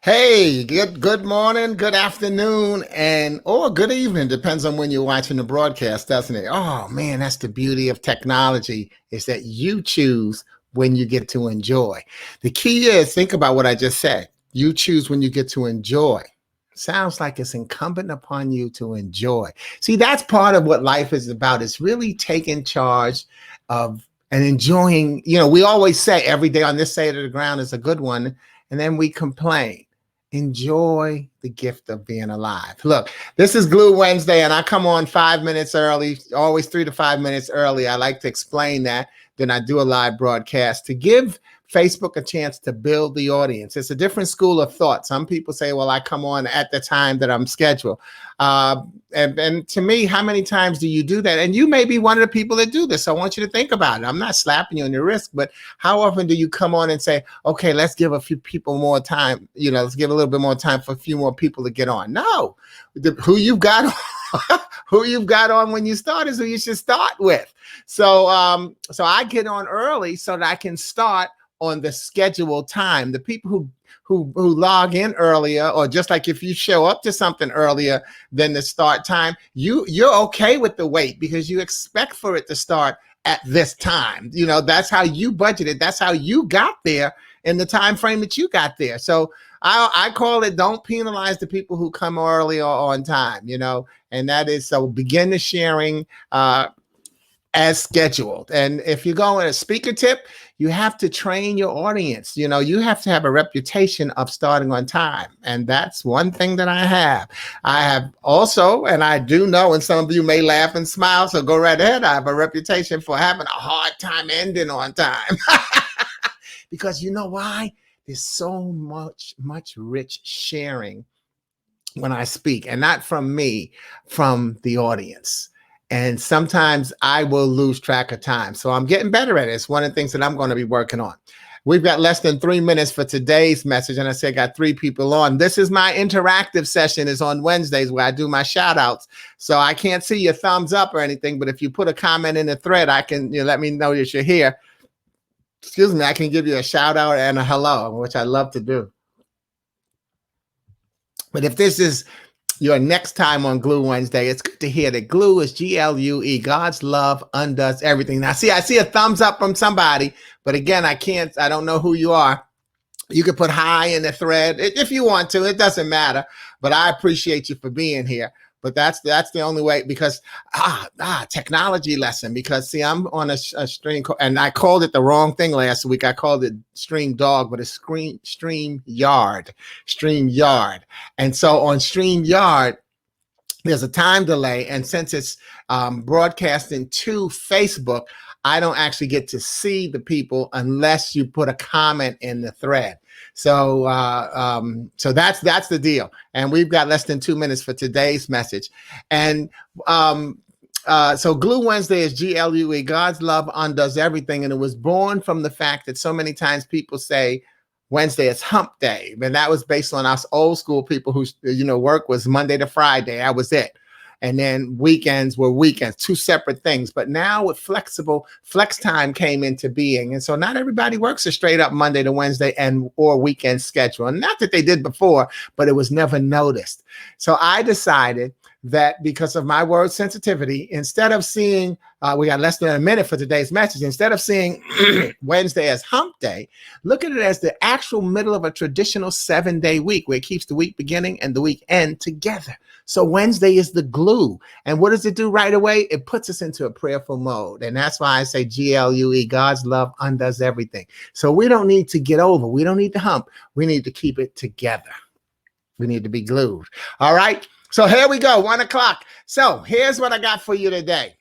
Hey, good morning, good afternoon, and or good evening, depends on when you're watching the broadcast, doesn't it? Oh man, that's the beauty of technology, is that you choose when you get to enjoy. The key is, think about what I just said. You choose when you get to enjoy. Sounds like it's incumbent upon you to enjoy. See, that's part of what life is about. It's really taking charge of and enjoying. We always say every day on this side of the ground is a good one, and then we complain. Enjoy the gift of being alive. Look, this is Glue Wednesday, and I come on 5 minutes early, always 3 to 5 minutes early. I like to explain that. Then I do a live broadcast to give Facebook a chance to build the audience. It's a different school of thought. Some people say, well, I come on at the time that I'm scheduled. And to me, how many times do you do that? And you may be one of the people that do this. So I want you to think about it. I'm not slapping you on your wrist, but how often do you come on and say, okay, let's give a few people more time, let's give a little bit more time for a few more people to get on? No, who you've got who you've got on when you start is who you should start with. So I get on early so that I can start on the scheduled time. The people who log in earlier, or just like if you show up to something earlier than the start time, you're okay with the wait because you expect for it to start at this time. That's how you budgeted. That's how you got there in the time frame that you got there. So I call it, don't penalize the people who come early or on time, and that is, so begin the sharing as scheduled. And if you go in a speaker tip, you have to train your audience. You have to have a reputation of starting on time. And that's one thing that I have. I have also, and I do know, and some of you may laugh and smile, so go right ahead. I have a reputation for having a hard time ending on time. Because you know why? There's so much rich sharing when I speak, and not from me, from the audience. And sometimes I will lose track of time. So I'm getting better at it. It's one of the things that I'm going to be working on. We've got less than 3 minutes for today's message. And I said, I got 3 people on. This is my interactive session, is on Wednesdays, where I do my shout outs. So I can't see your thumbs up or anything, but if you put a comment in the thread, I can, let me know that you're here. Excuse me, I can give you a shout out and a hello, which I love to do. But if this is your next time on Glue Wednesday, it's good to hear that Glue is Glue. God's love undoes everything. Now, I see a thumbs up from somebody, but again, I don't know who you are. You can put hi in the thread if you want to. It doesn't matter, but I appreciate you for being here. But that's the only way, because technology lesson. Because see, I'm on a stream, and I called it the wrong thing last week. I called it Stream Dog, but it's StreamYard. And so on StreamYard, there's a time delay, and since it's broadcasting to Facebook, I don't actually get to see the people unless you put a comment in the thread. So that's the deal. And we've got less than 2 minutes for today's message. And so Glue Wednesday is Glue. God's love undoes everything. And it was born from the fact that so many times people say Wednesday is Hump Day. And that was based on us old school people who, work was Monday to Friday. That was it. And then weekends were weekends, 2 separate things. But now with flex time came into being. And so not everybody works a straight up Monday to Wednesday or weekend schedule. And not that they did before, but it was never noticed. So I decided that because of my word sensitivity, instead of seeing, we got less than a minute for today's message, instead of seeing Wednesday as Hump Day, look at it as the actual middle of a traditional 7-day week, where it keeps the week beginning and the week end together. So Wednesday is the glue. And what does it do right away? It puts us into a prayerful mode. And that's why I say Glue, God's love undoes everything. So we don't need to get over. We don't need to hump. We need to keep it together. We need to be glued. All right. So here we go, 1 o'clock. So here's what I got for you today.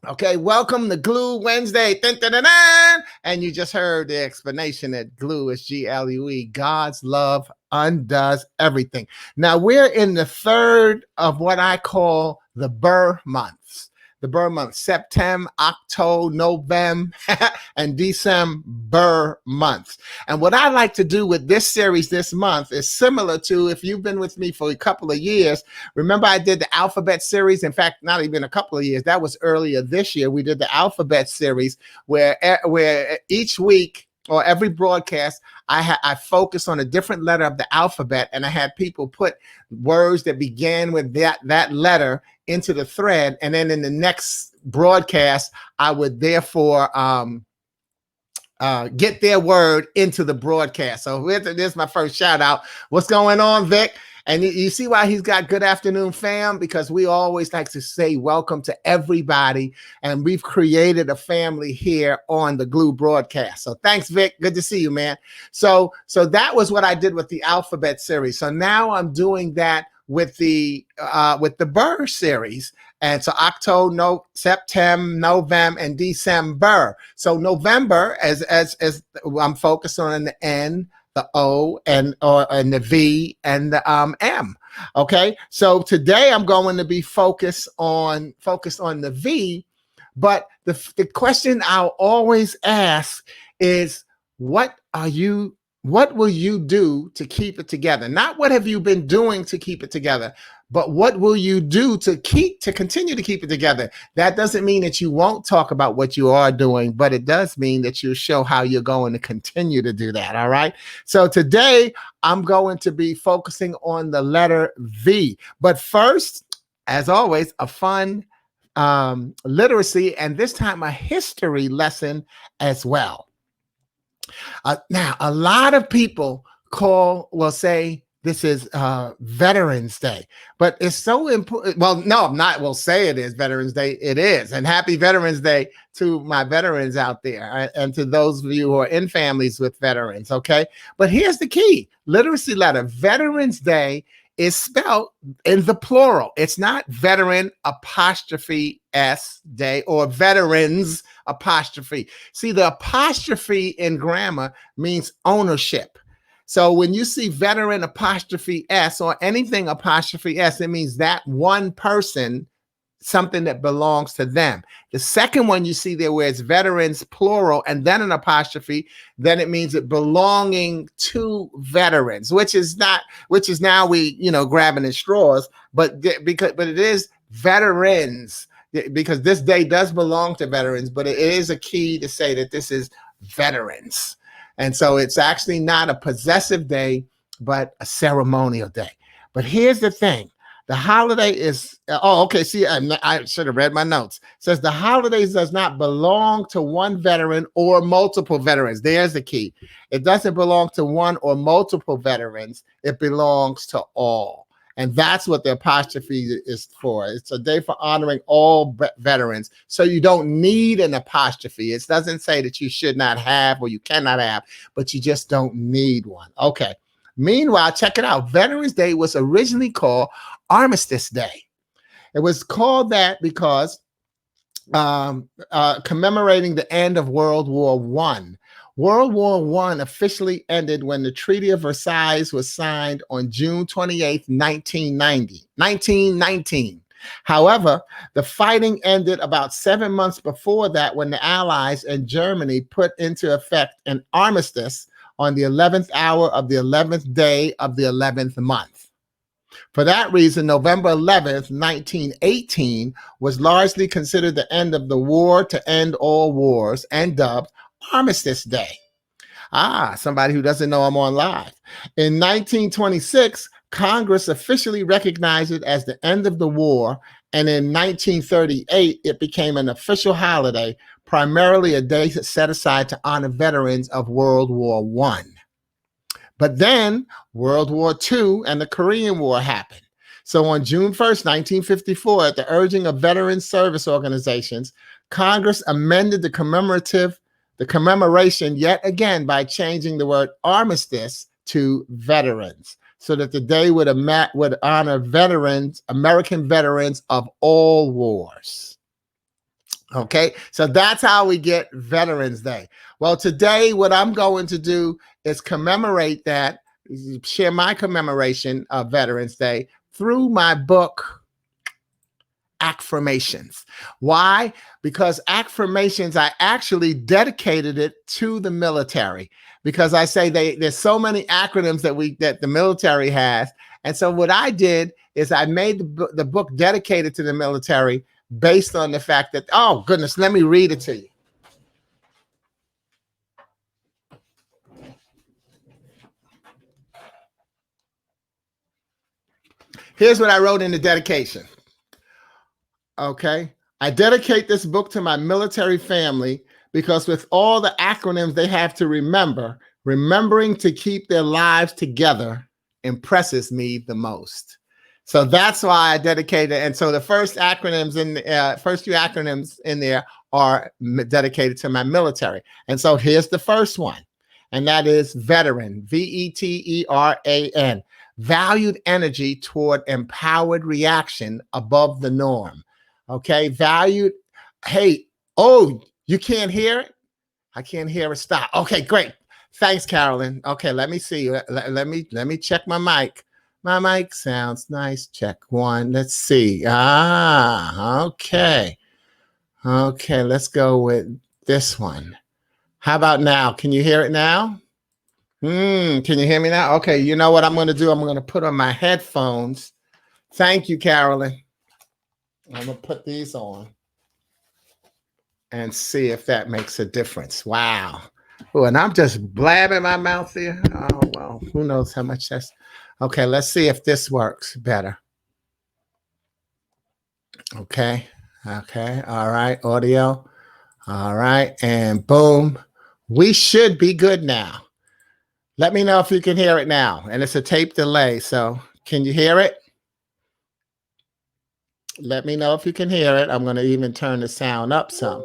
Okay, welcome to Glue Wednesday. Dun, dun, dun, dun. And you just heard the explanation that Glue is Glue. God's love undoes everything. Now we're in the third of what I call the Burr months. The Burr months, September, October, November, and December months. And what I like to do with this series this month is similar to, if you've been with me for a couple of years, remember I did the alphabet series. In fact, not even a couple of years. That was earlier this year. We did the alphabet series where each week or every broadcast, I focus on a different letter of the alphabet, and I had people put words that began with that letter into the thread, and then in the next broadcast, I would therefore get their word into the broadcast. So this is my first shout out. What's going on, Vic? And you see why he's got good afternoon, fam? Because we always like to say welcome to everybody. And we've created a family here on the Glue broadcast. So thanks, Vic. Good to see you, man. So that was what I did with the alphabet series. So now I'm doing that with the Burr series. And so October, no, September, November, and December. So November, as I'm focused on the N, the O, and the V, and the M. Okay, so today I'm going to be focused on the V, but the question I'll always ask is, what will you do to keep it together? Not what have you been doing to keep it together, but what will you do to continue to keep it together? That doesn't mean that you won't talk about what you are doing, but it does mean that you'll show how you're going to continue to do that. All right. So today I'm going to be focusing on the letter V. But first, as always, a fun literacy, and this time a history lesson as well. Now, a lot of people will say this is Veterans Day, but it's so important. Well, no, I'm not. We'll say it is Veterans Day. It is. And happy Veterans Day to my veterans out there, and to those of you who are in families with veterans. Okay. But here's the key literacy letter. Veterans Day is spelled in the plural. It's not veteran apostrophe S day or veterans apostrophe. See, the apostrophe in grammar means ownership. So when you see veteran apostrophe S or anything apostrophe S, it means that one person, something that belongs to them. The second one you see there where it's veterans plural and then an apostrophe, then it means it belonging to veterans, which is now we, grabbing at straws, but it is veterans, because this day does belong to veterans, but it is a key to say that this is veterans. And so it's actually not a possessive day, but a ceremonial day. But here's the thing. The holiday is, see, I should have read my notes. It says the holidays does not belong to one veteran or multiple veterans. There's the key. It doesn't belong to one or multiple veterans. It belongs to all. And that's what the apostrophe is for. It's a day for honoring all veterans. So you don't need an apostrophe. It doesn't say that you should not have or you cannot have, but you just don't need one. Okay. Meanwhile, check it out. Veterans Day was originally called Armistice Day. It was called that because commemorating the end of World War I. World War I officially ended when the Treaty of Versailles was signed on June 28, 1919. However, the fighting ended about 7 months before that when the Allies and Germany put into effect an armistice on the 11th hour of the 11th day of the 11th month. For that reason, November 11th, 1918 was largely considered the end of the war to end all wars and dubbed Armistice Day. Somebody who doesn't know I'm on live. In 1926, Congress officially recognized it as the end of the war, and in 1938, it became an official holiday, primarily a day set aside to honor veterans of World War I. But then World War II and the Korean War happened. So on June 1st, 1954, at the urging of veteran service organizations, Congress amended the commemoration yet again by changing the word armistice to veterans, so that the day would honor veterans, American veterans of all wars. Okay, so that's how we get Veterans Day. Well, today what I'm going to do is commemorate that, share my commemoration of Veterans Day through my book, Affirmations. Why? Because Affirmations, I actually dedicated it to the military, because I say there's so many acronyms that the military has. And so what I did is I made the book dedicated to the military based on the fact that, oh goodness, let me read it to you. Here's what I wrote in the dedication. Okay. I dedicate this book to my military family because with all the acronyms they have to remember, remembering to keep their lives together impresses me the most. So that's why I dedicated. And so the first acronyms in first few acronyms in there are dedicated to my military. And so here's the first one, and that is veteran, VETERAN, valued energy toward empowered reaction above the norm. Okay, valued. Hey, oh, you can't hear it? I can't hear it. Stop. Okay, great. Thanks, Carolyn. Okay, let me see. Let me check my mic. My mic sounds nice. Check one. Let's see. Okay. Okay, let's go with this one. How about now? Can you hear it now? Can you hear me now? Okay, you know what I'm going to do? I'm going to put on my headphones. Thank you, Carolyn. I'm going to put these on and see if that makes a difference. Wow. Oh, and I'm just blabbing my mouth here. Oh, well, who knows how much that's. Okay, let's see if this works better. Okay. Okay. All right. Audio. All right. And boom. We should be good now. Let me know if you can hear it now. And it's a tape delay. So can you hear it? Let me know if you can hear it. I'm going to even turn the sound up some.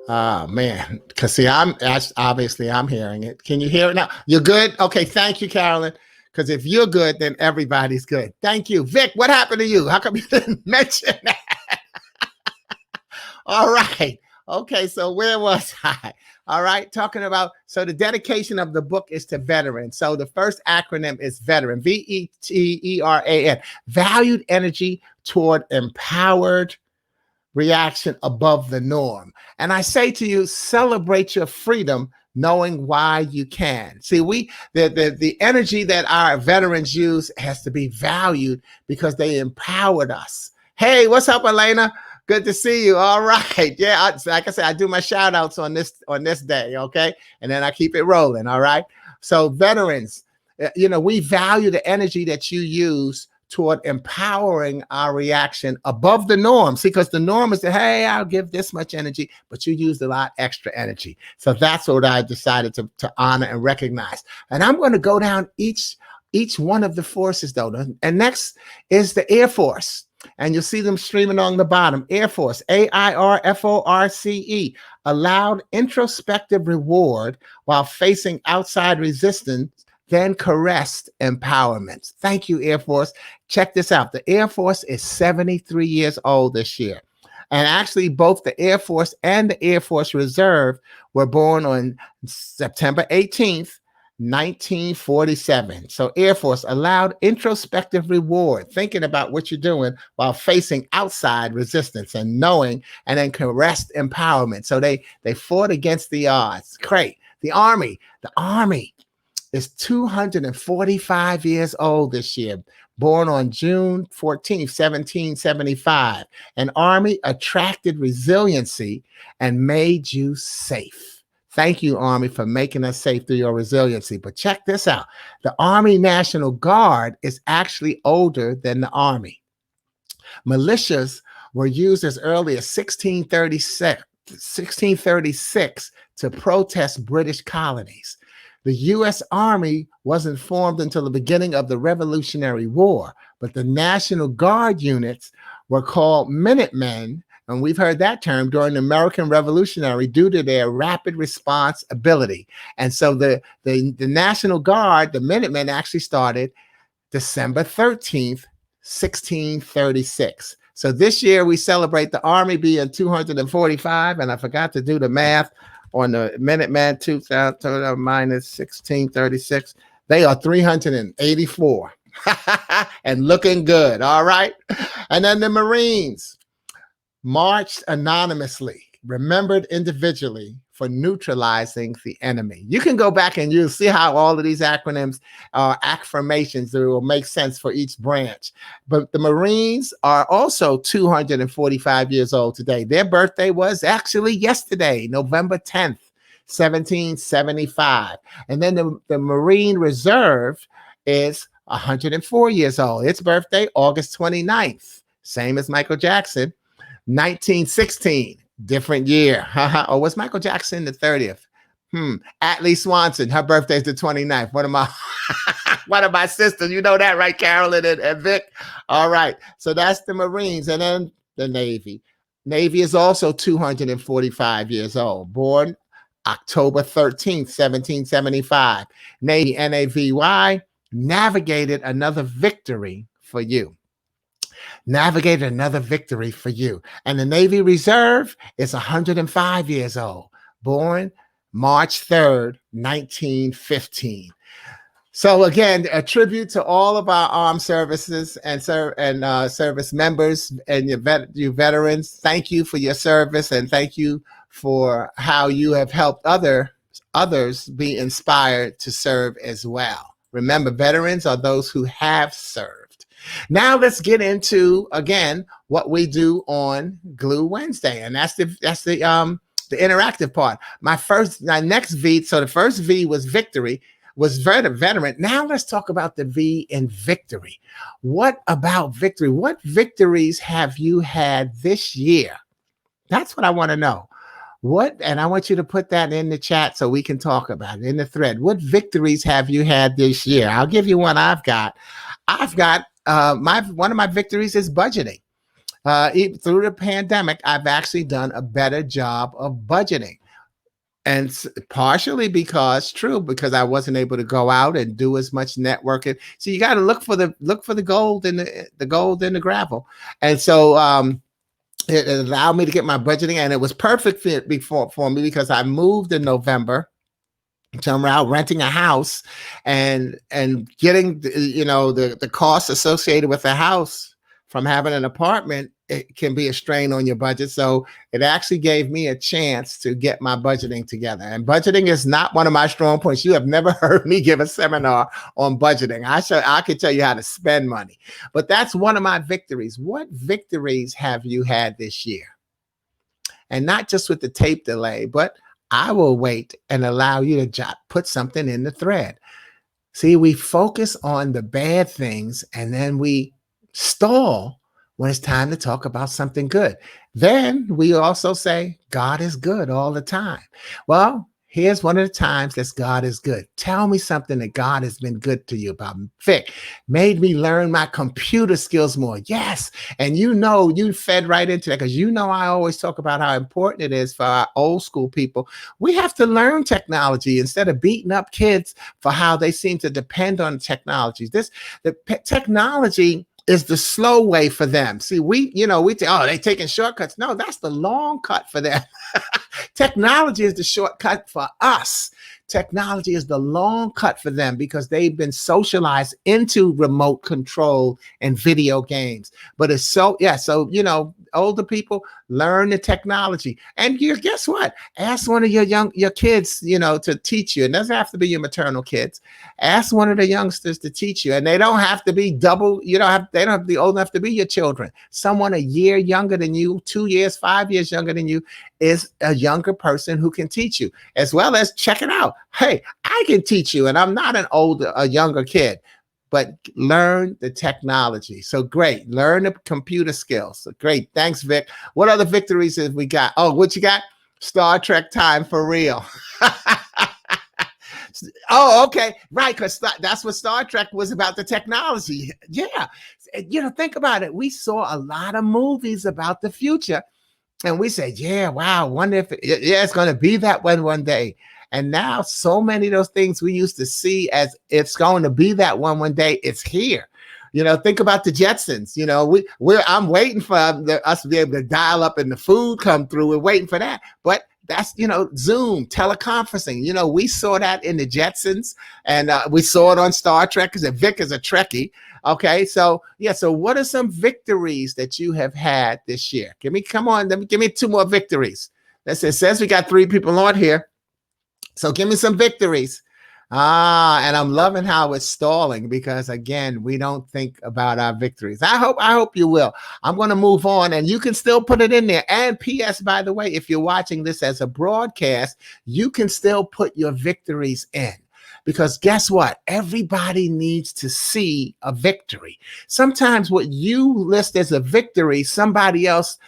Oh, man. Because see, obviously I'm hearing it. Can you hear it now? You're good? Okay. Thank you, Carolyn. Because if you're good, then everybody's good. Thank you. Vic, what happened to you? How come you didn't mention that? All right. Okay. So where was I? All right. Talking about, so the dedication of the book is to veterans. So the first acronym is veteran, VETERAN, valued energy toward empowered reaction above the norm. And I say to you, celebrate your freedom, knowing why you can. See, the energy that our veterans use has to be valued because they empowered us. Hey, what's up, Elena? Good to see you. All right. Yeah, like I said, I do my shout outs on this day, okay? And then I keep it rolling, all right? So veterans, we value the energy that you use toward empowering our reaction above the norm. See, because the norm is that, hey, I'll give this much energy, but you used a lot extra energy. So that's what I decided to honor and recognize. And I'm going to go down each one of the forces, though. And next is the Air Force. And you'll see them streaming on the bottom. Air Force, AIRFORCE, allowed introspective reward while facing outside resistance, then caressed empowerment. Thank you, Air Force. Check this out. The Air Force is 73 years old this year. And actually, both the Air Force and the Air Force Reserve were born on September 18th, 1947. So Air Force allowed introspective reward, thinking about what you're doing while facing outside resistance and knowing, and then caressed empowerment. So they fought against the odds. Great. The Army is 245 years old this year, born on June 14th, 1775. An Army attracted resiliency and made you safe. Thank you, Army, for making us safe through your resiliency. But check this out. The Army National Guard is actually older than the Army. Militias were used as early as 1636 to protest British colonies. The U.S. Army wasn't formed until the beginning of the Revolutionary War, but the National Guard units were called Minutemen, and we've heard that term, during the American Revolutionary due to their rapid response ability. And so the National Guard, the Minutemen, actually started December 13th, 1636. So this year we celebrate the Army being 245, and I forgot to do the math on the Minutemen, 2000 minus 1636. They are 384 and looking good. All right. And then the Marines marched anonymously, remembered individually for neutralizing the enemy. You can go back and you'll see how all of these acronyms are affirmations that will make sense for each branch. But the Marines are also 245 years old today. Their birthday was actually yesterday, November 10th, 1775. And then the Marine Reserve is 104 years old. Its birthday, August 29th. Same as Michael Jackson. 1916, different year. Or was Michael Jackson the 30th? Atlee Swanson, her birthday's the 29th. One of my one of my sisters. You know that, right, Carolyn and Vic? All right. So that's the Marines. And then the Navy. Navy is also 245 years old. Born October 13th, 1775. Navy, Navy, navigated another victory for you. Navigated another victory for you. And the Navy Reserve is 105 years old. Born March 3rd, 1915. So again, a tribute to all of our armed services and service members and you veterans. Thank you for your service, and thank you for how you have helped others be inspired to serve as well. Remember, veterans are those who have served. Now let's get into, again, what we do on Glue Wednesday, and that's the interactive part. My next V. So the first V was victory. Was veteran. Now let's talk about the V in victory. What about victory? What victories have you had this year? That's what I want to know. And I want you to put that in the chat so we can talk about it in the thread. What victories have you had this year? I'll give you one I've got. One of my victories is budgeting. Through the pandemic, I've actually done a better job of budgeting. And partially because I wasn't able to go out and do as much networking. So you got to look for the gold in the gravel. And so it allowed me to get my budgeting, and it was perfect for me because I moved in November. So I'm out renting a house and getting the costs associated with the house from having an apartment. It can be a strain on your budget. So it actually gave me a chance to get my budgeting together. And budgeting is not one of my strong points. You have never heard me give a seminar on budgeting. I could tell you how to spend money, but that's one of my victories. What victories have you had this year? And not just with the tape delay, but I will wait and allow you to put something in the thread. See, we focus on the bad things and then we stall when it's time to talk about something good. Then we also say, God is good all the time. Well, here's one of the times that God is good. Tell me something that God has been good to you about. Vic, made me learn my computer skills more. Yes. And you fed right into that because I always talk about how important it is for our old school people. We have to learn technology instead of beating up kids for how they seem to depend on technologies. The technology is the slow way for them. See, they're taking shortcuts. No, that's the long cut for them. Technology is the shortcut for us. Technology is the long cut for them because they've been socialized into remote control and video games. But older people learn the technology. And guess what? Ask one of your kids, to teach you. It doesn't have to be your maternal kids. Ask one of the youngsters to teach you. And they don't have to be they don't have to be old enough to be your children. Someone a year younger than you, 2 years, 5 years younger than you is a younger person who can teach you, as well as check it out. Hey, I can teach you, and I'm not a younger kid, but learn the technology. So great. Learn the computer skills. So great. Thanks, Vic. What other victories have we got? Oh, what you got? Star Trek time for real. Oh, okay. Right. Because that's what Star Trek was about, the technology. Yeah. Think about it. We saw a lot of movies about the future. And we said, yeah, wow, wonder if it's going to be that one day. And now so many of those things we used to see as it's going to be that one day, it's here. Think about the Jetsons. I'm waiting for us to be able to dial up and the food come through. We're waiting for that. But that's, Zoom, teleconferencing. We saw that in the Jetsons, and we saw it on Star Trek because Vic is a Trekkie. Okay, so what are some victories that you have had this year? Give me 2 more victories. It says we got 3 people on here. So give me some victories. And I'm loving how it's stalling because, again, we don't think about our victories. I hope you will. I'm going to move on, and you can still put it in there. And P.S., by the way, if you're watching this as a broadcast, you can still put your victories in. Because guess what? Everybody needs to see a victory. Sometimes what you list as a victory, somebody else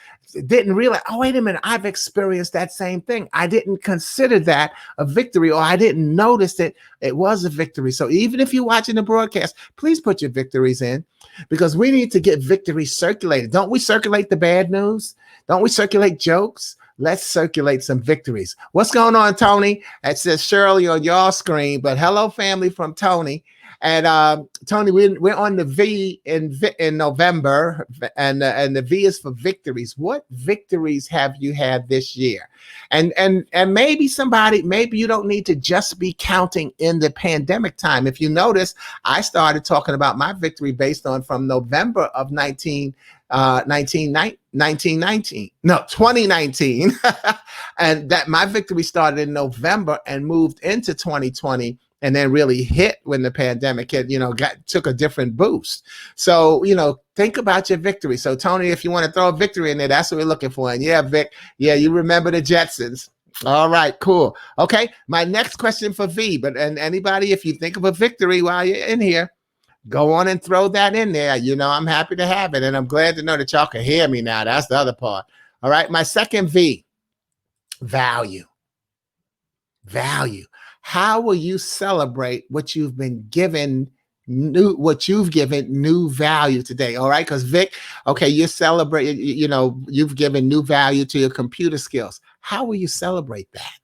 didn't realize, oh, wait a minute, I've experienced that same thing. I didn't consider that a victory, or I didn't notice that it was a victory. So even if you're watching the broadcast, please put your victories in, because we need to get victories circulated. Don't we circulate the bad news? Don't we circulate jokes? Let's circulate some victories. What's going on, Tony? It says Shirley on your screen, but hello, family, from Tony. And Tony, we're on the V in November, and the V is for victories. What victories have you had this year? And maybe maybe you don't need to just be counting in the pandemic time. If you notice, I started talking about my victory based on from November of 2019. And that my victory started in November and moved into 2020, and then really hit when the pandemic hit, took a different boost. So, think about your victory. So Tony, if you want to throw a victory in there, that's what we're looking for. And yeah, Vic, yeah, you remember the Jetsons. All right, cool. Okay, my next question for V, and anybody, if you think of a victory while you're in here, go on and throw that in there. I'm happy to have it. And I'm glad to know that y'all can hear me now. That's the other part. All right, my second V, value. Value. How will you celebrate what you've been given new value today? All right, because Vic, okay, you celebrate, you've given new value to your computer skills. How will you celebrate that?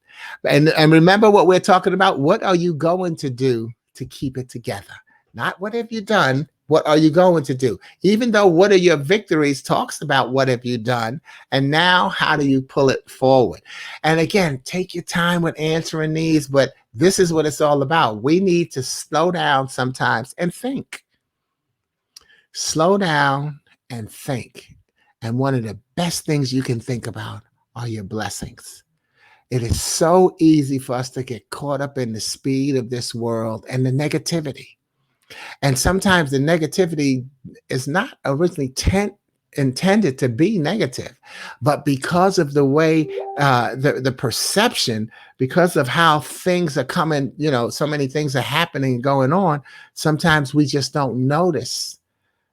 And remember what we're talking about. What are you going to do to keep it together? Not what have you done, what are you going to do? Even though what are your victories talks about what have you done, and now how do you pull it forward? And again, take your time with answering these, but this is what it's all about. We need to slow down sometimes and think. Slow down and think. And one of the best things you can think about are your blessings. It is so easy for us to get caught up in the speed of this world and the negativity. And sometimes the negativity is not originally intended to be negative, but because of the way the perception, because of how things are coming, so many things are happening, going on, sometimes we just don't notice.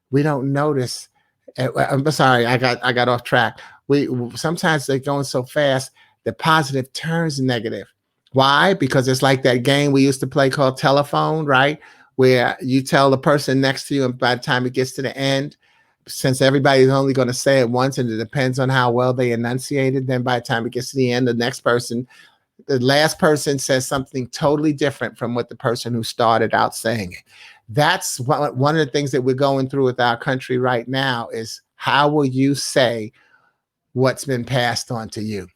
We don't notice. I'm sorry, I got off track. Sometimes they're going so fast, the positive turns negative. Why? Because it's like that game we used to play called telephone, right? Where you tell the person next to you, and by the time it gets to the end, since everybody's only going to say it once, and it depends on how well they enunciated, then by the time it gets to the end, the last person says something totally different from what the person who started out saying it. That's one of the things that we're going through with our country right now is how will you say what's been passed on to you?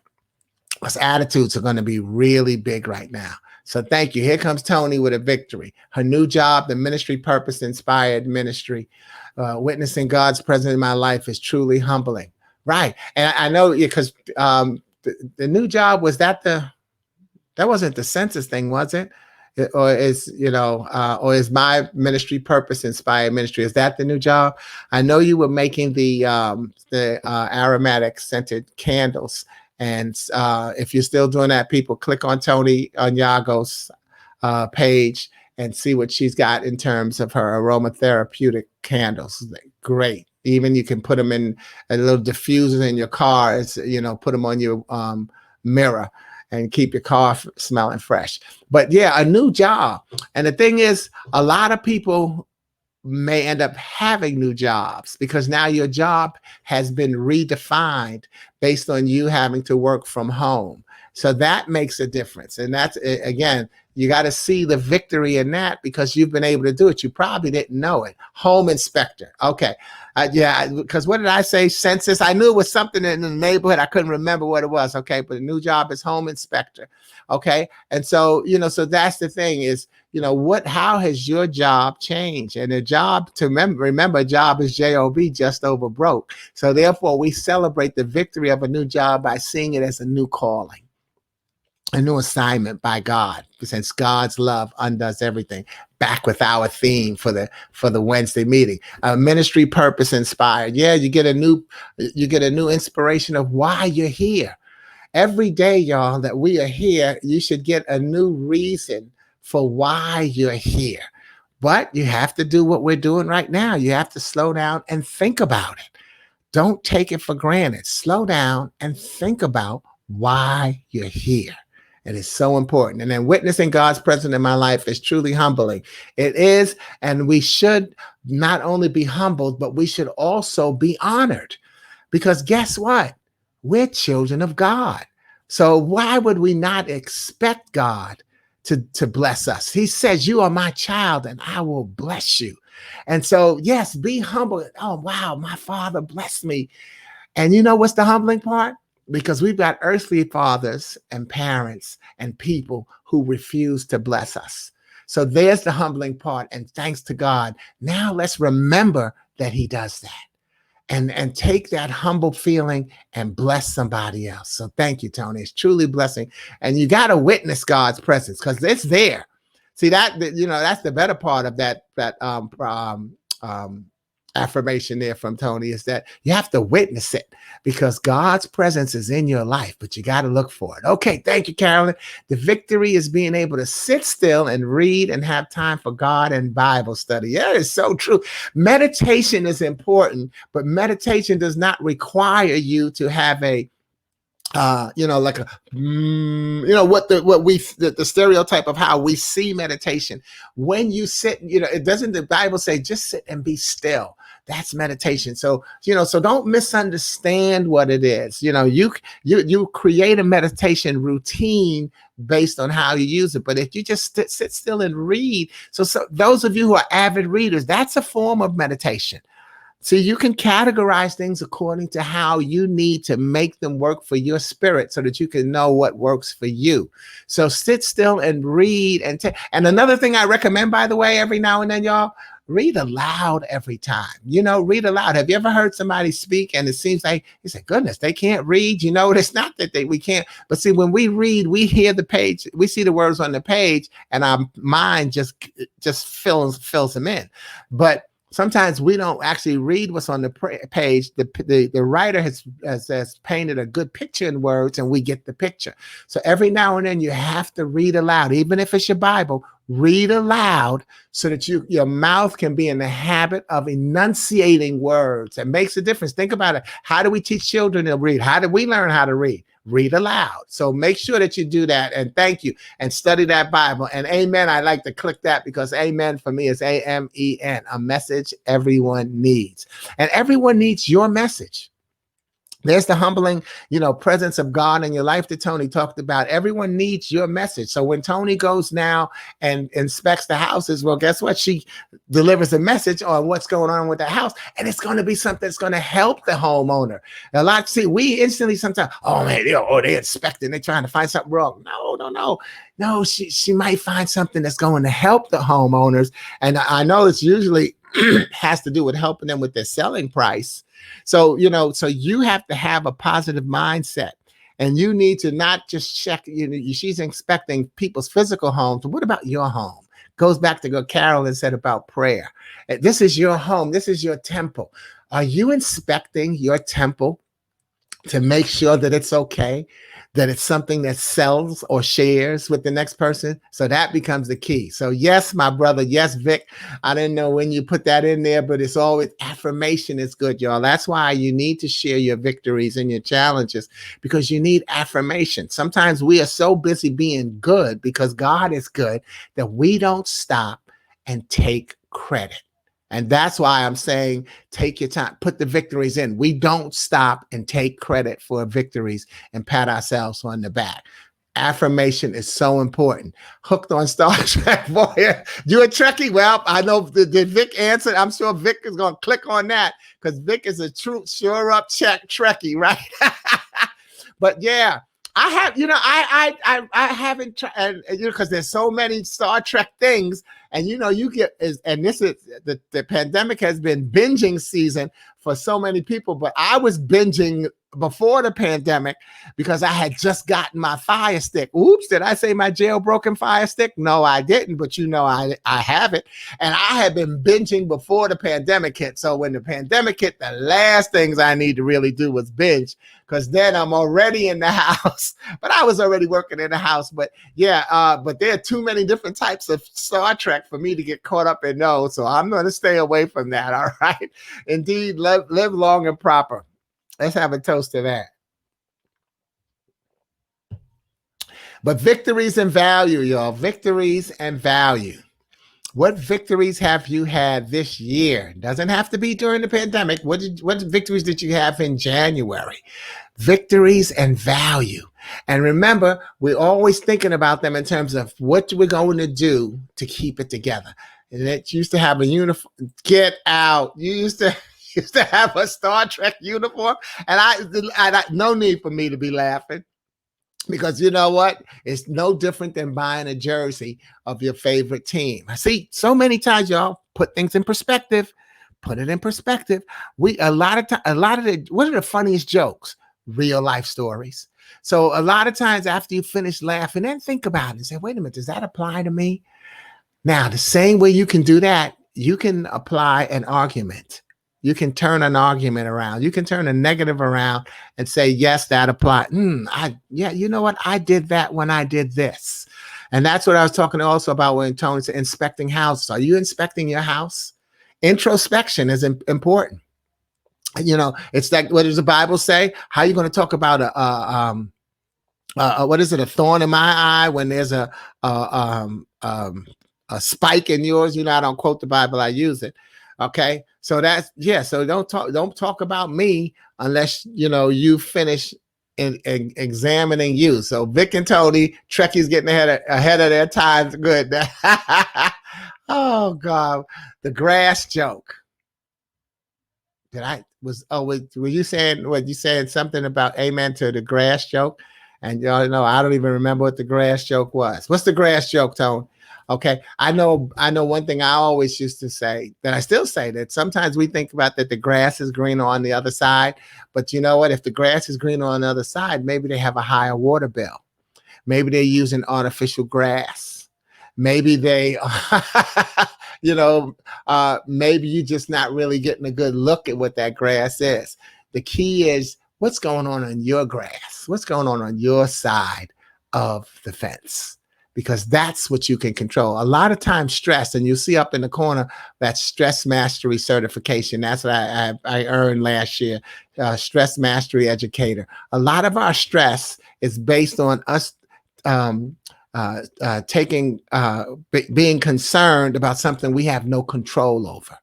Because attitudes are going to be really big right now. So thank you. Here comes Tony with a victory. Her new job, the ministry purpose inspired ministry. Witnessing God's presence in my life is truly humbling. Right. And I know because the new job, that wasn't the census thing, was it? Or is my ministry purpose inspired ministry? Is that the new job? I know you were making the aromatic scented candles. And if you're still doing that, people, click on Tony Onyago's page and see what she's got in terms of her aromatherapeutic candles. Great. Even you can put them in a little diffuser in your car. Put them on your mirror and keep your car smelling fresh. But yeah, a new job. And the thing is, a lot of people may end up having new jobs because now your job has been redefined based on you having to work from home. So that makes a difference. And that's, again, you got to see the victory in that because you've been able to do it. You probably didn't know it. Home inspector. Okay. Yeah, because what did I say? Census. I knew it was something in the neighborhood. I couldn't remember what it was. Okay. But the new job is home inspector. Okay. And so, so that's the thing is, how has your job changed? And the job, to remember, job is job, just over broke. So therefore, we celebrate the victory of a new job by seeing it as a new calling, a new assignment by God, since God's love undoes everything. Back with our theme for the Wednesday meeting, ministry purpose inspired. Yeah, you get a new inspiration of why you're here. Every day, y'all, that we are here, you should get a new reason for why you're here. But you have to do what we're doing right now. You have to slow down and think about it. Don't take it for granted. Slow down and think about why you're here. It is so important. And then witnessing God's presence in my life is truly humbling. It is, and we should not only be humbled, but we should also be honored. Because guess what? We're children of God. So why would we not expect God to bless us? He says, you are my child and I will bless you. And so, yes, be humble. Oh, wow, my father blessed me. And you know what's the humbling part? Because we've got earthly fathers and parents and people who refuse to bless us. So there's the humbling part. And thanks to God, now let's remember that he does that. And take that humble feeling and bless somebody else. So thank you, Tony. It's truly a blessing. And you got to witness God's presence because it's there. See that, that's the better part of that affirmation there from Tony, is that you have to witness it because God's presence is in your life, but you got to look for it. Okay. Thank you, Carolyn. The victory is being able to sit still and read and have time for God and Bible study. Yeah, it's so true. Meditation is important, but meditation does not require you to have a like the stereotype of how we see meditation. When you sit, it doesn't, the Bible say just sit and be still. That's meditation. So, so don't misunderstand what it is. You create a meditation routine based on how you use it. But if you just sit still and read, so those of you who are avid readers, that's a form of meditation. See, you can categorize things according to how you need to make them work for your spirit so that you can know what works for you. So sit still and read. And another thing I recommend, by the way, every now and then, y'all, read aloud every time. Read aloud. Have you ever heard somebody speak and it seems like, you say, goodness, they can't read? It's not that we can't. But see, when we read, we hear the page, we see the words on the page, and our mind just fills them in. But sometimes we don't actually read what's on the page. The writer has painted a good picture in words, and we get the picture. So every now and then you have to read aloud, even if it's your Bible. Read aloud so that your mouth can be in the habit of enunciating words. It makes a difference. Think about it. How do we teach children to read? How do we learn how to read? Read aloud. So make sure that you do that. And thank you. And study that Bible. And amen. I like to click that because amen for me is AMEN, a message everyone needs. And everyone needs your message. There's the humbling, presence of God in your life that Tony talked about. Everyone needs your message. So when Tony goes now and inspects the houses, well, guess what? She delivers a message on what's going on with the house. And it's going to be something that's going to help the homeowner. We instantly sometimes, oh man, they're inspecting, they're trying to find something wrong. No, she might find something that's going to help the homeowners. And I know it's usually has to do with helping them with their selling price. So, so you have to have a positive mindset, and you need to not just check, she's inspecting people's physical homes. But what about your home? Goes back to what Carolyn said about prayer. This is your home. This is your temple. Are you inspecting your temple to make sure that it's okay, that it's something that sells or shares with the next person? So that becomes the key. So yes, my brother. Yes, Vic. I didn't know when you put that in there, but it's always affirmation is good, y'all. That's why you need to share your victories and your challenges, because you need affirmation. Sometimes we are so busy being good because God is good that we don't stop and take credit. And that's why I'm saying, take your time, put the victories in. We don't stop and take credit for victories and pat ourselves on the back. Affirmation is so important. Hooked on Star Trek, boy. You a Trekkie? Well, I know did Vic answer. I'm sure Vic is going to click on that because Vic is a true, sure up Trekkie, right? But yeah. I have, I haven't tried, because there's so many Star Trek things, and you get, and this is the pandemic has been binging season for so many people, but I was binging before the pandemic because I had just gotten my Fire Stick. Oops, did I say my jailbroken Fire Stick? No, I didn't, but I have it. And I had been binging before the pandemic hit. So when the pandemic hit, the last things I need to really do was binge, because then I'm already in the house. But I was already working in the house. But yeah, but there are too many different types of Star Trek for me to get caught up in those. So I'm going to stay away from that. All right. Indeed, live long and proper. Let's have a toast to that. But victories and value, y'all. Victories and value. What victories have you had this year? Doesn't have to be during the pandemic. What victories did you have in January? Victories and value. And remember, we're always thinking about them in terms of what we're going to do to keep it together. And it used to have a uniform. Get out. You used to have a Star Trek uniform, and I no need for me to be laughing, because you know what? It's no different than buying a jersey of your favorite team. I see so many times, y'all, put things in perspective. Put it in perspective. One of the funniest jokes, real life stories. So a lot of times after you finish laughing, then think about it and say, wait a minute, does that apply to me? Now, the same way you can do that, you can apply an argument. You can turn an argument around. You can turn a negative around and say, yes, that applies. Yeah, you know what? I did that when I did this. And that's what I was talking also about when Tony said inspecting houses. Are you inspecting your house? Introspection is important. You know, it's like, what does the Bible say? How are you going to talk about what is it? A thorn in my eye when there's a spike in yours. You know, I don't quote the Bible, I use it. Okay, so that's so don't talk about me unless you finish in examining you. So Vic and Tony, Trekkie's getting ahead of their times. Good. Oh God, the grass joke. Were you saying something about amen to the grass joke? And y'all know I don't even remember what the grass joke was. What's the grass joke, Tone? Okay, I know one thing I always used to say, that I still say, that sometimes we think about that the grass is greener on the other side, but you know what? If the grass is greener on the other side, maybe they have a higher water bill. Maybe they're using artificial grass. Maybe they, maybe you're just not really getting a good look at what that grass is. The key is what's going on your grass, what's going on your side of the fence, because that's what you can control. A lot of times stress, and you see up in the corner that stress mastery certification. That's what I earned last year, stress mastery educator. A lot of our stress is based on us being concerned about something we have no control over.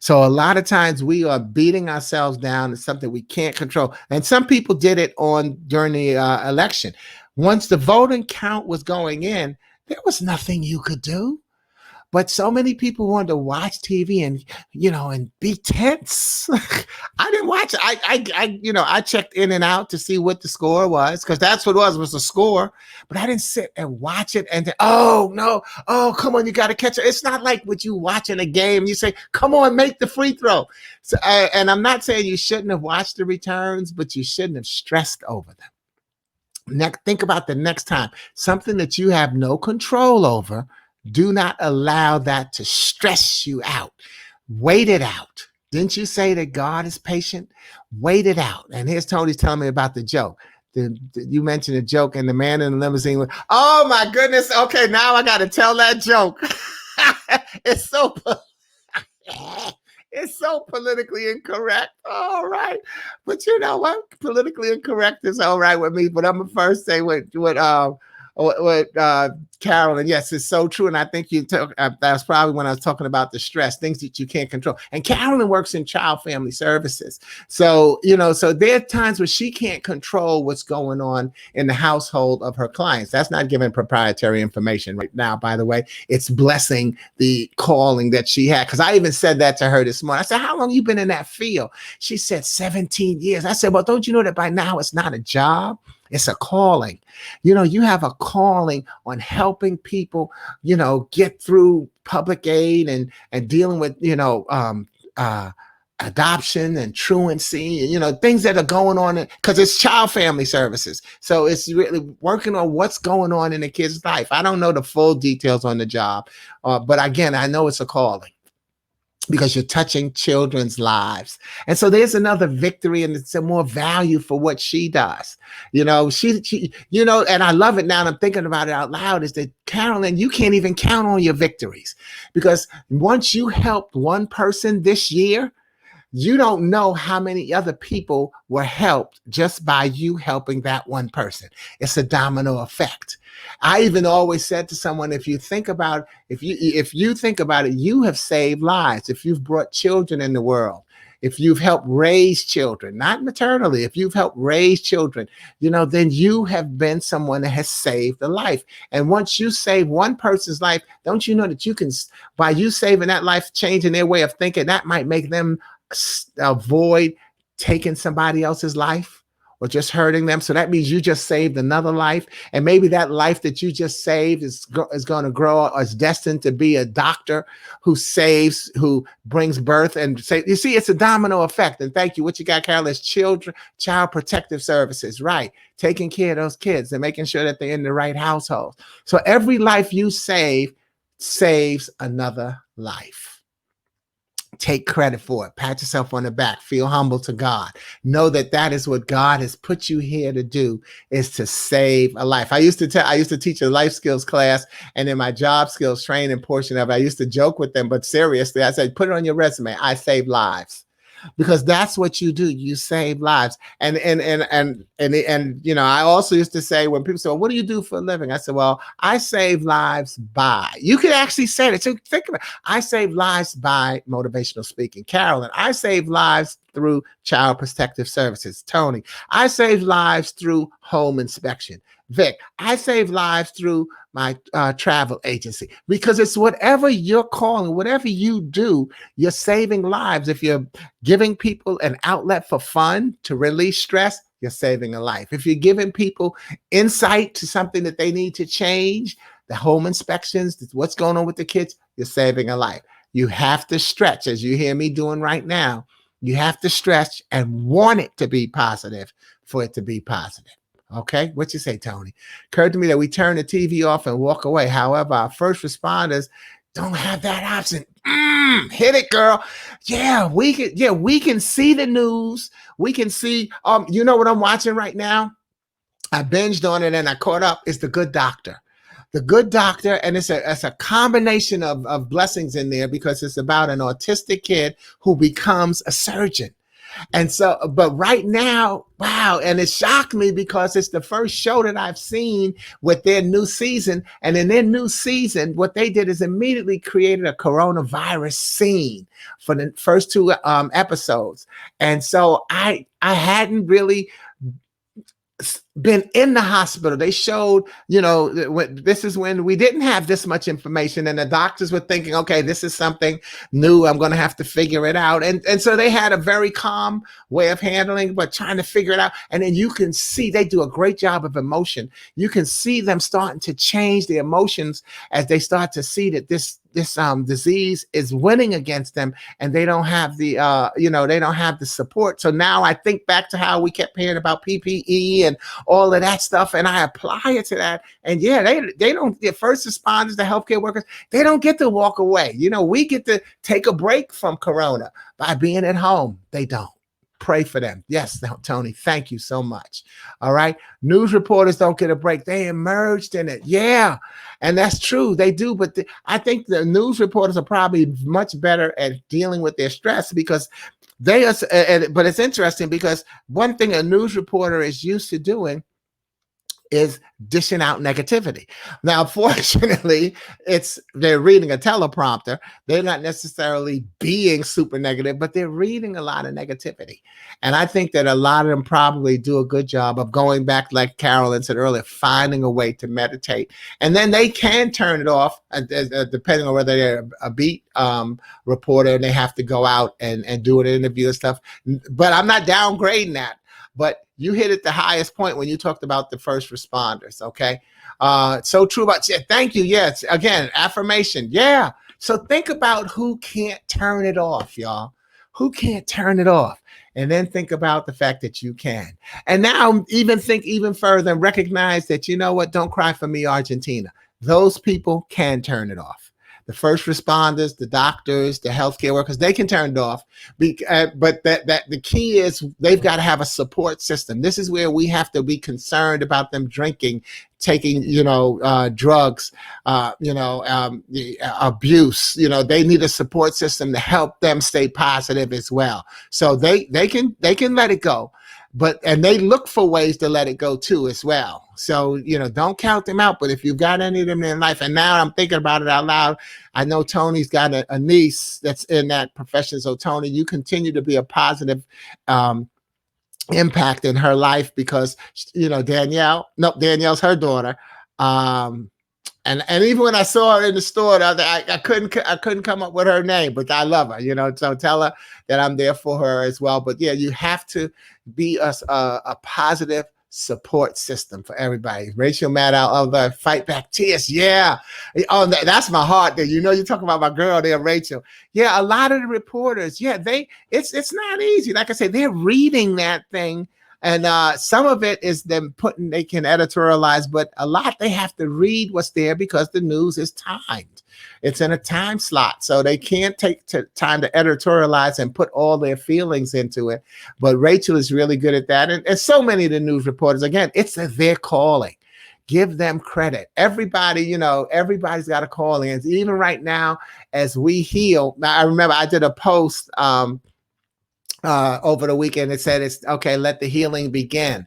So a lot of times we are beating ourselves down to something we can't control. And some people did it during the election. Once the voting count was going in, there was nothing you could do. But so many people wanted to watch TV and be tense. I didn't watch it. I checked in and out to see what the score was, because that's what it was a score. But I didn't sit and watch it and oh no, oh come on, you got to catch it. It's not like what you watching a game. You say, come on, make the free throw. So, and I'm not saying you shouldn't have watched the returns, but you shouldn't have stressed over them. Think about the next time, something that you have no control over. Do not allow that to stress you out. Wait it out. Didn't you say that God is patient? Wait it out. And here's Tony's telling me about the joke. You mentioned a joke, and the man in the limousine went, oh my goodness. Okay, now I got to tell that joke. It's so politically incorrect. All right. But you know what? Politically incorrect is all right with me. But I'm going to first say what Carolyn, yes, it's so true. And I think that's probably when I was talking about the stress, things that you can't control. And Carolyn works in child family services. So, so there are times where she can't control what's going on in the household of her clients. That's not giving proprietary information right now, by the way. It's blessing the calling that she had. Because I even said that to her this morning. I said, how long have you been in that field? She said 17 years. I said, well, don't you know that by now it's not a job? It's a calling. You have a calling on helping people, get through public aid and dealing with, adoption and truancy, and things that are going on, because it's child family services. So it's really working on what's going on in a kid's life. I don't know the full details on the job, but again, I know it's a calling, because you're touching children's lives. And so there's another victory, and it's a more value for what she does. She and I love it now, and I'm thinking about it out loud, is that, Carolyn, you can't even count on your victories, because once you helped one person this year, you don't know how many other people were helped just by you helping that one person. It's a domino effect. I even always said to someone, if you think about it, you have saved lives. If you've brought children in the world, if you've helped raise children, not maternally, if you've helped raise children, then you have been someone that has saved a life. And once you save one person's life, don't you know that you can, by you saving that life, changing their way of thinking, that might make them avoid taking somebody else's life or just hurting them. So that means you just saved another life, and maybe that life that you just saved is going to grow, or is destined to be a doctor who saves, who brings birth and say, you see, it's a domino effect. And thank you. What you got, Carol, is child protective services, right? Taking care of those kids and making sure that they're in the right household. So every life you save saves another life. Take credit for it. Pat yourself on the back. Feel humble to God. Know that that is what God has put you here to do, is to save a life. I used to teach a life skills class, and in my job skills training portion of it, I used to joke with them, but seriously, I said, put it on your resume. I save lives. Because that's what you do. You save lives. And I also used to say, when people say, well, what do you do for a living? I said, well, I save lives by. You could actually say it. So think about it. I save lives by motivational speaking. Carolyn, I save lives through child protective services. Tony, I save lives through home inspection. Vic, I save lives through my travel agency. Because it's whatever you're calling, whatever you do, you're saving lives. If you're giving people an outlet for fun to release stress, you're saving a life. If you're giving people insight to something that they need to change, the home inspections, what's going on with the kids, you're saving a life. You have to stretch, as you hear me doing right now. You have to stretch and want it to be positive for it to be positive. Okay, what you say, Tony? Occurred to me that we turn the TV off and walk away. However, our first responders don't have that option. Hit it, girl. Yeah, we can see the news. We can see. You know what I'm watching right now? I binged on it and I caught up. It's The Good Doctor. The Good Doctor, and it's a combination of blessings in there, because it's about an autistic kid who becomes a surgeon. And so, but right now, wow, and it shocked me because it's the first show that I've seen with their new season. And in their new season, what they did is immediately created a coronavirus scene for the first two episodes. And so I hadn't really been in the hospital. They showed, this is when we didn't have this much information, and the doctors were thinking, okay, this is something new. I'm going to have to figure it out. And so they had a very calm way of handling, but trying to figure it out. And then you can see they do a great job of emotion. You can see them starting to change the emotions as they start to see that this disease is winning against them, and they don't have the they don't have the support. So now I think back to how we kept hearing about PPE and all of that stuff, and I apply it to that. And yeah, they don't, the first responders, the healthcare workers, they don't get to walk away. We get to take a break from corona by being at home. They don't. Pray for them. Yes, Tony, thank you so much. All right. News reporters don't get a break. They emerged in it. Yeah. And that's true. They do. But I think the news reporters are probably much better at dealing with their stress, because they are. But it's interesting, because one thing a news reporter is used to doing is dishing out negativity. Now, fortunately, they're reading a teleprompter. They're not necessarily being super negative, but they're reading a lot of negativity. And I think that a lot of them probably do a good job of going back, like Carolyn said earlier, finding a way to meditate. And then they can turn it off, depending on whether they're a beat reporter and they have to go out and do an interview and stuff. But I'm not downgrading that. But you hit at the highest point when you talked about the first responders, okay? So true about, thank you, yes. Again, affirmation, yeah. So think about who can't turn it off, y'all. Who can't turn it off? And then think about the fact that you can. And now even think even further and recognize that, you know what? Don't cry for me, Argentina. Those people can turn it off. The first responders, the doctors, the healthcare workers, they can turn it off. But that the key is they've got to have a support system. This is where we have to be concerned about them drinking, taking, drugs, the abuse. They need a support system to help them stay positive as well. So they can let it go. And they look for ways to let it go too as well. So, don't count them out. But if you've got any of them in life, and now I'm thinking about it out loud, I know Tony's got a niece that's in that profession. So Tony, you continue to be a positive impact in her life because, Danielle's her daughter. And even when I saw her in the store, I couldn't come up with her name, but I love her, so tell her that I'm there for her as well. But yeah, you have to be a positive support system for everybody. Rachel Maddow of the Fight Back Tears. Yeah. Oh, that's my heart there. You're talking about my girl there, Rachel. Yeah, a lot of the reporters, it's not easy. Like I said, they're reading that thing. And some of it is them they can editorialize, but a lot they have to read what's there because the news is timed. It's in a time slot. So they can't take time to editorialize and put all their feelings into it. But Rachel is really good at that. And so many of the news reporters, again, it's their calling. Give them credit. Everybody, everybody's got a calling. Even right now, as we heal. Now, I remember I did a post over the weekend. It said, it's okay, let the healing begin.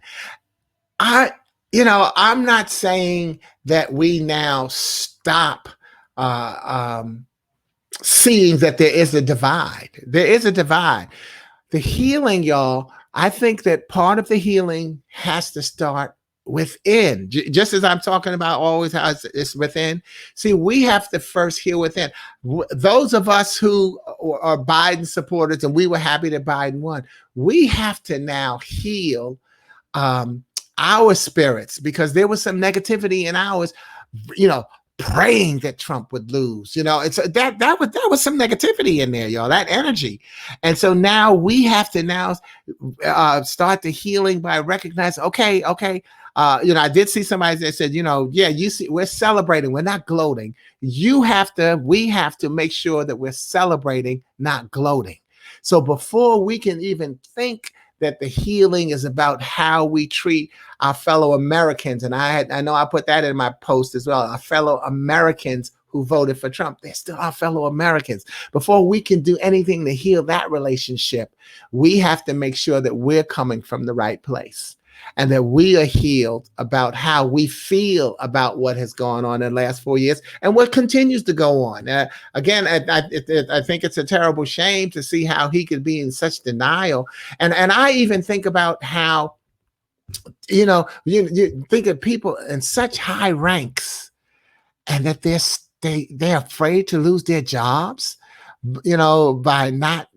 I'm not saying that we now stop seeing that there is a divide. There is a divide. The healing, y'all, I think that part of the healing has to start within, just as I'm talking about always how it's within. See, we have to first heal within. Those of us who are Biden supporters, and we were happy that Biden won, we have to now heal our spirits, because there was some negativity in ours, praying that Trump would lose. It's that was some negativity in there, y'all, that energy. And so now we have to start the healing by recognizing, okay, I did see somebody that said, you see, we're celebrating, we're not gloating. We have to make sure that we're celebrating, not gloating. So before we can even think that the healing is about how we treat our fellow Americans, and I know I put that in my post as well, our fellow Americans who voted for Trump, they're still our fellow Americans. Before we can do anything to heal that relationship, we have to make sure that we're coming from the right place, and that we are healed about how we feel about what has gone on in the last 4 years and what continues to go on. Again, I think it's a terrible shame to see how he could be in such denial. And I even think about how, you think of people in such high ranks and that they're afraid to lose their jobs, by not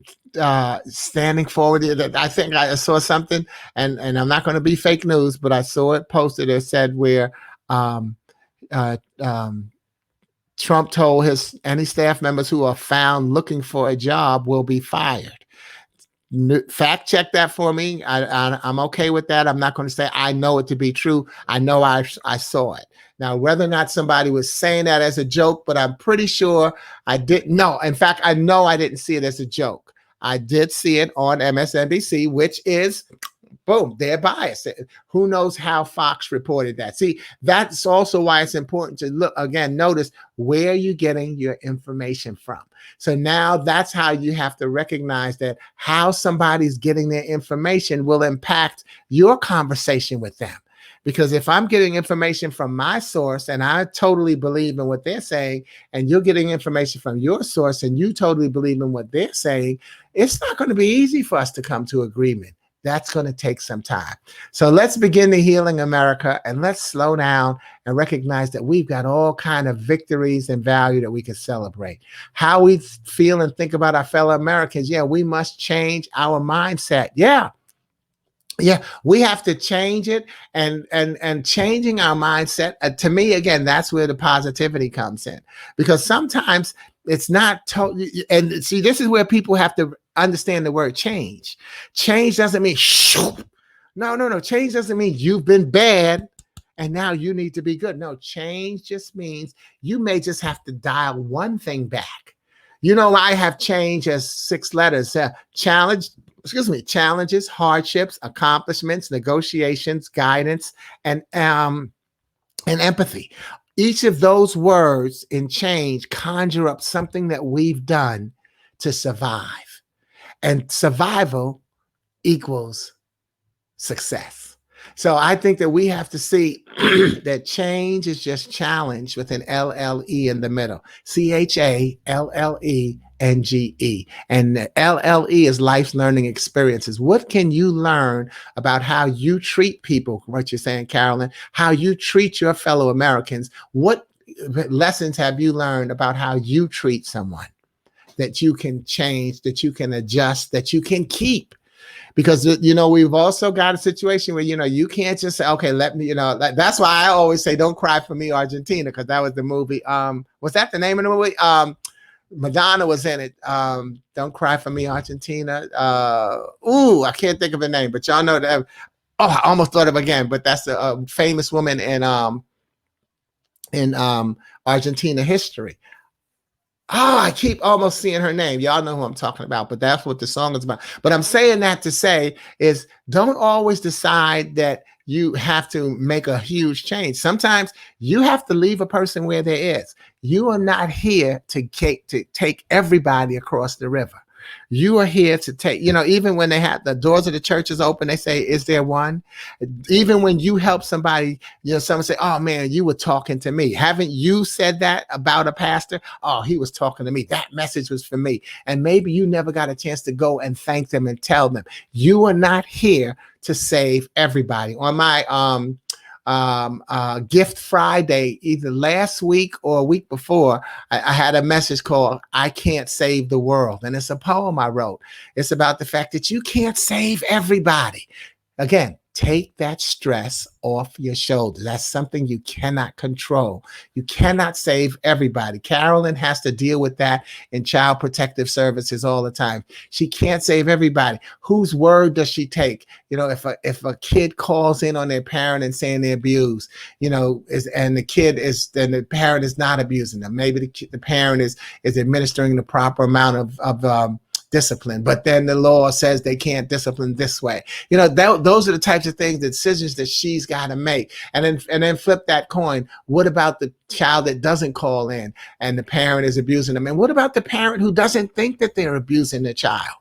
standing forward. I think I saw something, and I'm not going to be fake news, but I saw it posted. It said where Trump told any staff members who are found looking for a job will be fired. Fact check that for me. I'm okay with that. I'm not going to say I know it to be true. I know I saw it. Now, whether or not somebody was saying that as a joke, but I'm pretty sure I didn't know. In fact, I know I didn't see it as a joke. I did see it on MSNBC, which is, boom, they're biased. Who knows how Fox reported that? See, that's also why it's important to notice where you're getting your information from. So now that's how you have to recognize that how somebody's getting their information will impact your conversation with them. Because if I'm getting information from my source and I totally believe in what they're saying, and you're getting information from your source and you totally believe in what they're saying, it's not going to be easy for us to come to agreement. That's going to take some time. So let's begin the healing, America, and let's slow down and recognize that we've got all kinds of victories and value that we can celebrate. How we feel and think about our fellow Americans. Yeah, we must change our mindset. Yeah, we have to change it, and changing our mindset. To me, again, that's where the positivity comes in, because sometimes it's not totally. And see, this is where people have to understand the word change. Change doesn't mean shoo. No. Change doesn't mean you've been bad and now you need to be good. No, change just means you may just have to dial one thing back. I have change as 6 letters. Challenges, hardships, accomplishments, negotiations, guidance, and empathy. Each of those words in change conjure up something that we've done to survive. And survival equals success. So I think that we have to see that change is just challenge with an LLE in the middle. CHALLENGE. And the LLE is life's learning experiences. What can you learn about how you treat people? What you're saying, Carolyn, how you treat your fellow Americans. What lessons have you learned about how you treat someone that you can change, that you can adjust, that you can keep? Because, we've also got a situation where, you can't just say, okay, let me, that's why I always say, don't cry for me, Argentina, because that was the movie. Was that the name of the movie? Madonna was in it. Don't Cry for Me, Argentina. I can't think of the name, but y'all know that. Oh, I almost thought of it again, but that's a famous woman in Argentina history. Oh, I keep almost seeing her name. Y'all know who I'm talking about, but that's what the song is about. But I'm saying that to say is don't always decide that you have to make a huge change. Sometimes you have to leave a person where there is. You are not here to take everybody across the river. You are here to take, even when they have the doors of the churches open, they say, is there one? Even when you help somebody, someone say, oh man, you were talking to me. Haven't you said that about a pastor? Oh, he was talking to me. That message was for me. And maybe you never got a chance to go and thank them and tell them. You are not here to save everybody. On my Gift Friday, either last week or a week before, I had a message called I Can't Save the World. And it's a poem I wrote. It's about the fact that you can't save everybody. Again, take that stress off your shoulders. That's something you cannot control. You cannot save everybody. Carolyn has to deal with that in child protective services all the time. She can't save everybody. Whose word does she take? If a kid calls in on their parent and saying they're abused, and the parent is not abusing them. Maybe the parent is administering the proper amount of discipline, but then the law says they can't discipline this way. Those are the types of things, decisions that she's got to make. And then flip that coin. What about the child that doesn't call in and the parent is abusing them? And what about the parent who doesn't think that they're abusing the child?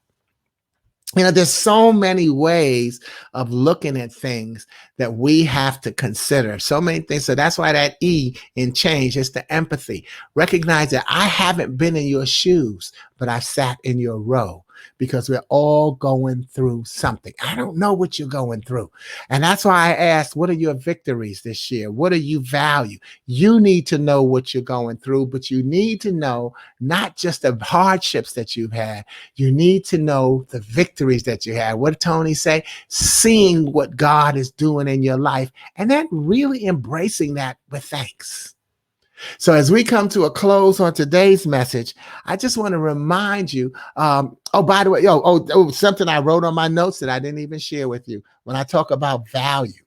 There's so many ways of looking at things that we have to consider. So many things. So that's why that E in change is the empathy. Recognize that I haven't been in your shoes, but I've sat in your row, because we're all going through something. I don't know what you're going through. And that's why I asked, what are your victories this year? What do you value? You need to know what you're going through, but you need to know not just the hardships that you've had. You need to know the victories that you had. What did Tony say? Seeing what God is doing in your life and then really embracing that with thanks. So as we come to a close on today's message, I just want to remind you, by the way, something I wrote on my notes that I didn't even share with you. When I talk about value,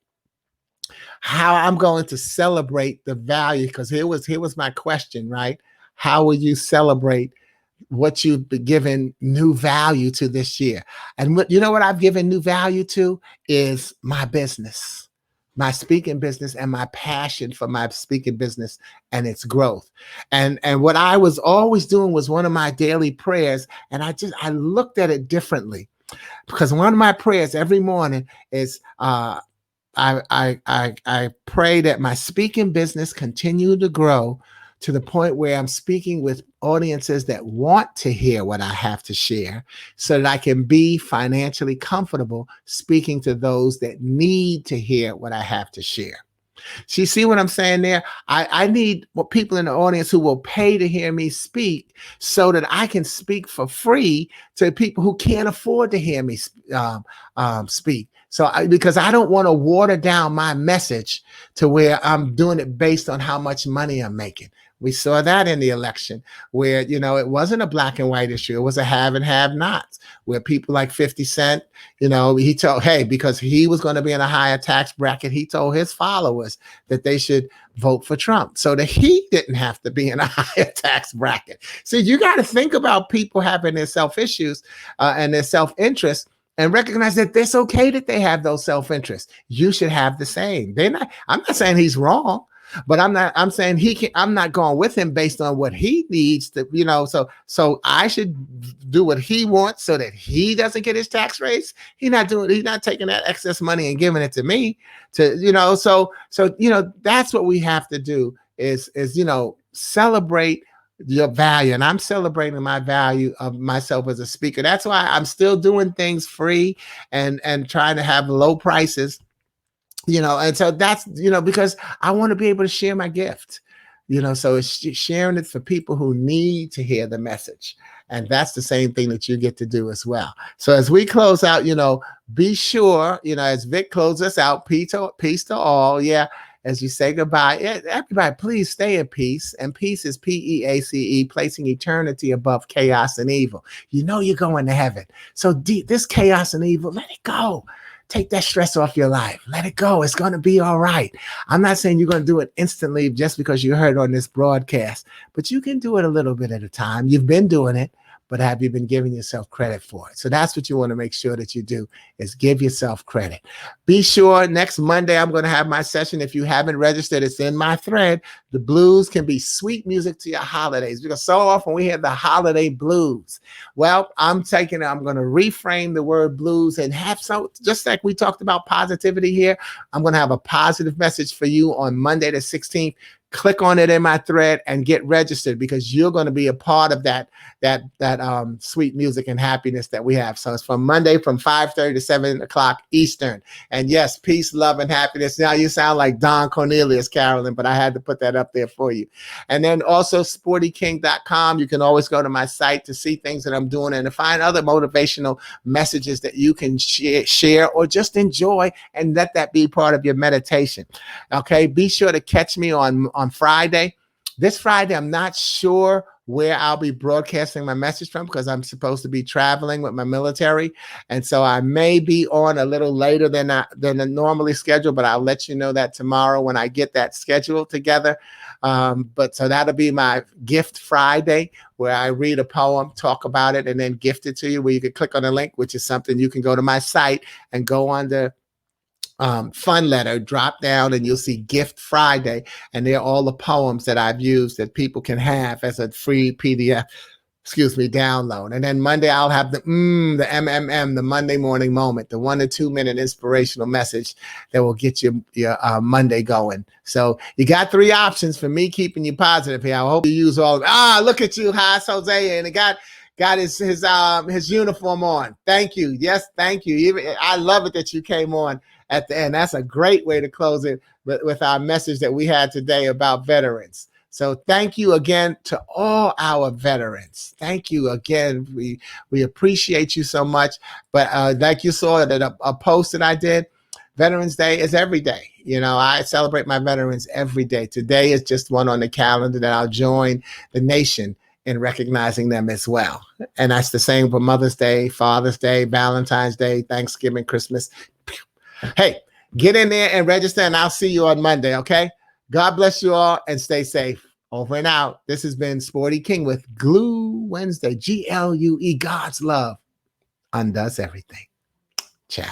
how I'm going to celebrate the value, because here was my question, right? How will you celebrate what you've been given new value to this year? And what I've given new value to is my business, my speaking business, and my passion for my speaking business and its growth. And what I was always doing was one of my daily prayers. And I looked at it differently, because one of my prayers every morning is, I pray that my speaking business continue to grow to the point where I'm speaking with audiences that want to hear what I have to share, so that I can be financially comfortable speaking to those that need to hear what I have to share. So you see what I'm saying there? I need people in the audience who will pay to hear me speak, so that I can speak for free to people who can't afford to hear me speak. Because I don't want to water down my message to where I'm doing it based on how much money I'm making. We saw that in the election where, it wasn't a black and white issue. It was a have and have nots where people like 50 Cent, he told, hey, because he was going to be in a higher tax bracket, he told his followers that they should vote for Trump so that he didn't have to be in a higher tax bracket. So you got to think about people having their self issues and their self interest, and recognize that it's okay that they have those self interests. You should have the same. I'm not saying he's wrong, but I'm saying I'm not going with him based on what he needs to, so I should do what he wants so that he doesn't get his tax raise. He's not taking that excess money and giving it to me so that's what we have to do is celebrate your value. And I'm celebrating my value of myself as a speaker. That's why I'm still doing things free and trying to have low prices, and so that's, because I want to be able to share my gift, so it's sharing it for people who need to hear the message. And that's the same thing that you get to do as well. So as we close out, be sure, as Vic closes us out, peace to all. Yeah. As you say goodbye, everybody, please stay at peace. And peace is PEACE, placing eternity above chaos and evil. You're going to heaven. So this chaos and evil, let it go. Take that stress off your life. Let it go. It's going to be all right. I'm not saying you're going to do it instantly just because you heard on this broadcast, but you can do it a little bit at a time. You've been doing it, but have you been giving yourself credit for it? So that's what you want to make sure that you do, is give yourself credit. Be sure next Monday, I'm going to have my session. If you haven't registered, it's in my thread. The blues can be sweet music to your holidays, because so often we have the holiday blues. Well, I'm going to reframe the word blues and have some, just like we talked about positivity here. I'm going to have a positive message for you on Monday the 16th. Click on it in my thread and get registered, because you're going to be a part of that sweet music and happiness that we have. So it's from Monday from 5:30 to 7 o'clock Eastern. And yes, peace, love, and happiness. Now you sound like Don Cornelius, Carolyn, but I had to put that up there for you. And then also sportyking.com. You can always go to my site to see things that I'm doing and to find other motivational messages that you can share or just enjoy, and let that be part of your meditation. Okay, be sure to catch me on Friday. This Friday, I'm not sure where I'll be broadcasting my message from, because I'm supposed to be traveling with my military. And so I may be on a little later than normally scheduled, but I'll let you know that tomorrow when I get that schedule together. But so that'll be my Gift Friday, where I read a poem, talk about it, and then gift it to you, where you can click on the link, which is something you can go to my site and go on the fun letter, drop down, and you'll see Gift Friday, and they're all the poems that I've used that people can have as a free PDF download. And then Monday I'll have the MMM, the Monday morning moment, the 1 to 2 minute inspirational message that will get your Monday going. So you got 3 options for me keeping you positive here. I hope you use all of them. Look at you, Haas Jose, and it got his uniform on. Thank you. Yes, thank you. I love it that you came on at the end. That's a great way to close it with our message that we had today about veterans. So thank you again to all our veterans. Thank you again. We appreciate you so much. But like you saw that a post that I did, Veterans Day is every day. I celebrate my veterans every day. Today is just one on the calendar that I'll join the nation in recognizing them as well. And that's the same for Mother's Day, Father's Day, Valentine's Day, Thanksgiving, Christmas. Hey, get in there and register, and I'll see you on Monday, okay? God bless you all, and stay safe. Over and out. This has been Sporty King with Glue Wednesday. GLUE, God's love undoes everything. Ciao.